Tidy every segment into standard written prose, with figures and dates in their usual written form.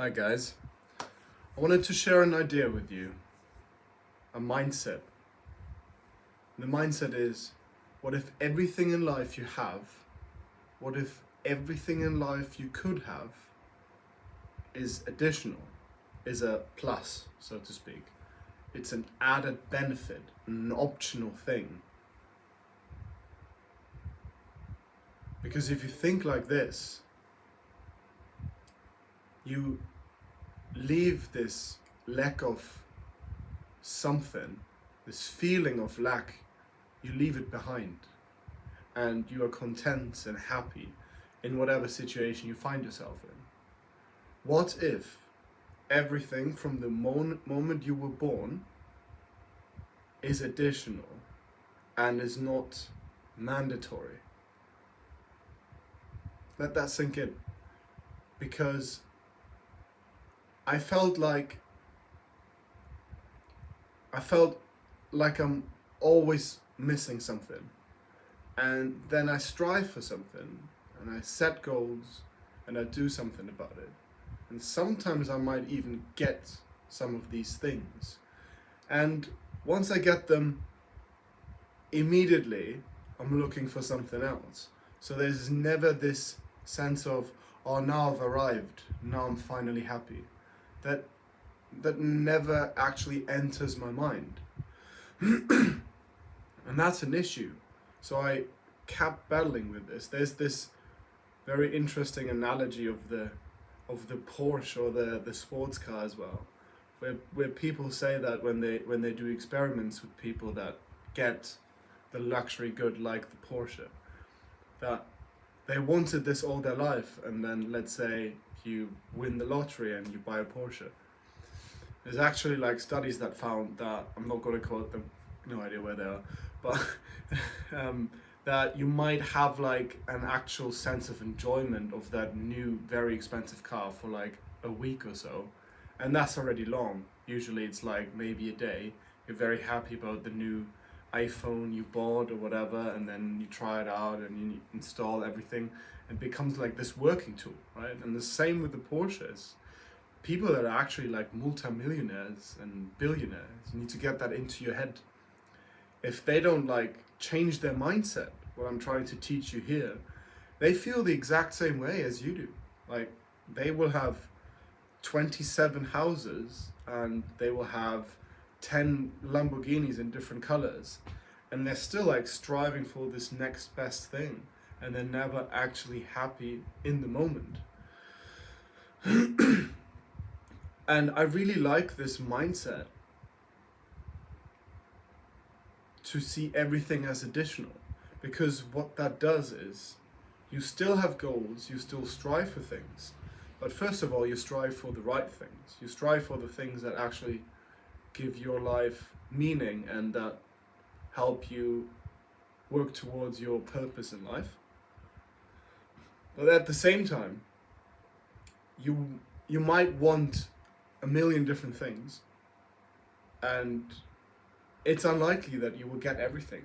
Hi guys, I wanted to share an idea with you, a mindset. The mindset is, what if everything in life you have, what if everything in life you could have is additional, is a plus, so to speak. It's an added benefit, an optional thing. Because if you think like this, you leave this lack of something, this feeling of lack, you leave it behind, and you are content and happy in whatever situation you find yourself in. What if everything from the moment you were born is additional and is not mandatory? Let that sink in, because I felt like I'm always missing something, and then I strive for something and I set goals and I do something about it, and sometimes I might even get some of these things, and once I get them, immediately I'm looking for something else. So there's never this sense of, oh, now I've arrived, now I'm finally happy. That never actually enters my mind. And that's an issue. So I kept battling with this. There's this very interesting analogy of the Porsche or the sports car as well, where people say that when they do experiments with people that get the luxury good like the Porsche, that they wanted this all their life, and then let's say you win the lottery and you buy a Porsche. There's actually like studies that found that, I'm not going to quote them, no idea where they are, but that you might have like an actual sense of enjoyment of that new very expensive car for like a week or so, and that's already long. Usually it's like maybe a day. You're very happy about the new iPhone you bought or whatever, and then you try it out and you install everything. It becomes like this working tool, right? And the same with the Porsches. People that are actually like multimillionaires and billionaires, you need to get that into your head. If they don't like change their mindset, what I'm trying to teach you here, they feel the exact same way as you do. Like, they will have 27 houses and they will have 10 Lamborghinis in different colors, and they're still like striving for this next best thing, and they're never actually happy in the moment. And I really like this mindset to see everything as additional, because what that does is you still have goals, you still strive for things, but first of all you strive for the right things. You strive for the things that actually give your life meaning and that help you work towards your purpose in life. But at the same time, you might want a million different things, and it's unlikely that you will get everything.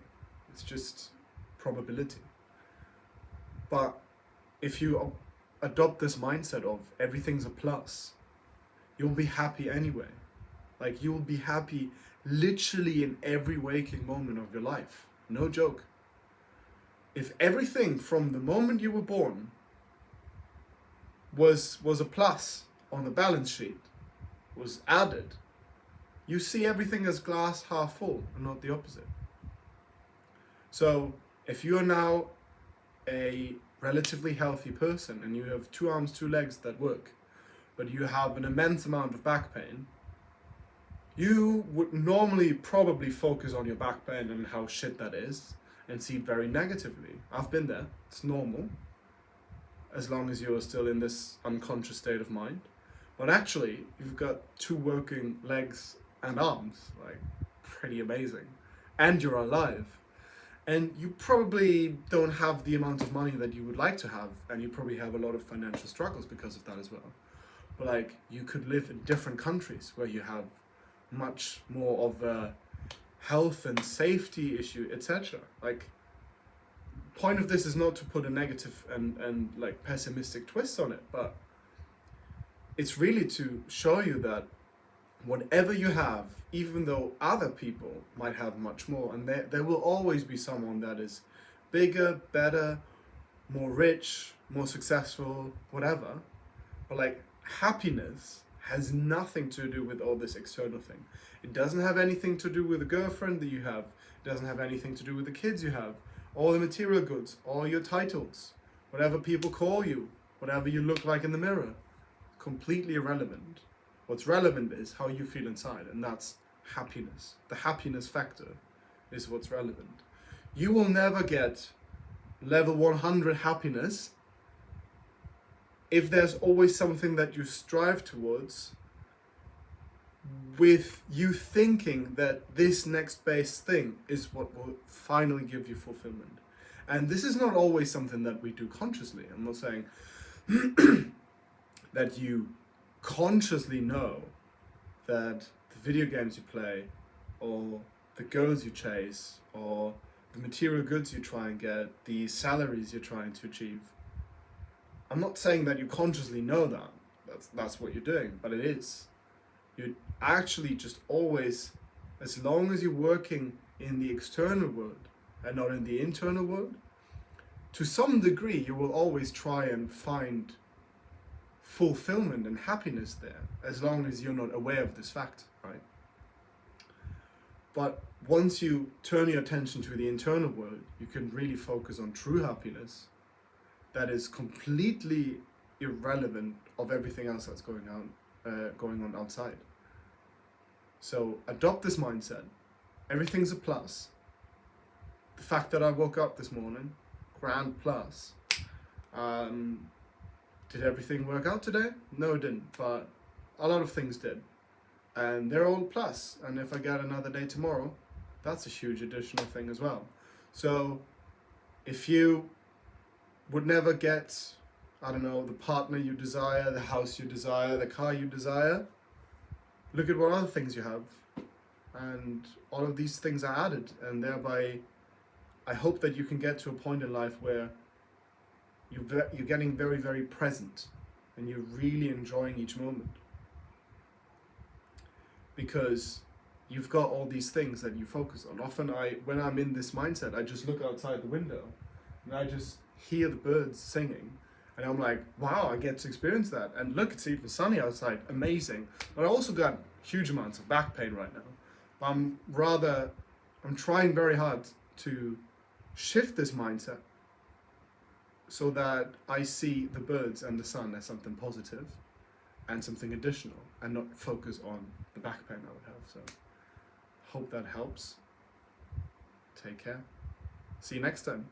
It's just probability. But if you adopt this mindset of everything's a plus, you'll be happy anyway. Like, you will be happy literally in every waking moment of your life. No joke. If everything from the moment you were born was a plus on the balance sheet, was added, you see everything as glass half full and not the opposite. So if you are now a relatively healthy person and you have 2 arms, 2 legs that work, but you have an immense amount of back pain, you would normally probably focus on your back pain and how shit that is and see it very negatively. I've been there. It's normal, as long as you're still in this unconscious state of mind. But actually, you've got 2 working legs and arms, like, pretty amazing. And you're alive. And you probably don't have the amount of money that you would like to have, and you probably have a lot of financial struggles because of that as well. But like, you could live in different countries where you have much more of a health and safety issue, etc. Like, point of this is not to put a negative and like pessimistic twist on it, but it's really to show you that whatever you have, even though other people might have much more, and there will always be someone that is bigger, better, more rich, more successful, whatever. But like, happiness has nothing to do with all this external thing. It doesn't have anything to do with the girlfriend that you have. It doesn't have anything to do with the kids you have, all the material goods, all your titles, whatever people call you, whatever you look like in the mirror. Completely irrelevant. What's relevant is how you feel inside, and that's happiness. The happiness factor is what's relevant. You will never get level 100 happiness if there's always something that you strive towards with you thinking that this next base thing is what will finally give you fulfillment. And this is not always something that we do consciously. I'm not saying that you consciously know that the video games you play, or the girls you chase, or the material goods you try and get, the salaries you're trying to achieve. I'm not saying that you consciously know that. That's what you're doing, but it is. You actually just always, as long as you're working in the external world and not in the internal world, to some degree you will always try and find fulfillment and happiness there, as long as you're not aware of this fact, right? But once you turn your attention to the internal world, you can really focus on true happiness that is completely irrelevant of everything else that's going on outside. So adopt this mindset. Everything's a plus. The fact that I woke up this morning, grand plus. Did everything work out today? No, it didn't, but a lot of things did. And they're all plus. And if I get another day tomorrow, that's a huge additional thing as well. So if you would never get, I don't know, the partner you desire, the house you desire, the car you desire, look at what other things you have. And all of these things are added. And thereby, I hope that you can get to a point in life where you're getting very, very present and you're really enjoying each moment. Because you've got all these things that you focus on. Often when I'm in this mindset, I just look outside the window and I just hear the birds singing. And I'm like, wow, I get to experience that. And look, it's even sunny outside, amazing. But I also got huge amounts of back pain right now. I'm trying very hard to shift this mindset so that I see the birds and the sun as something positive and something additional, and not focus on the back pain I would have. So hope that helps. Take care. See you next time.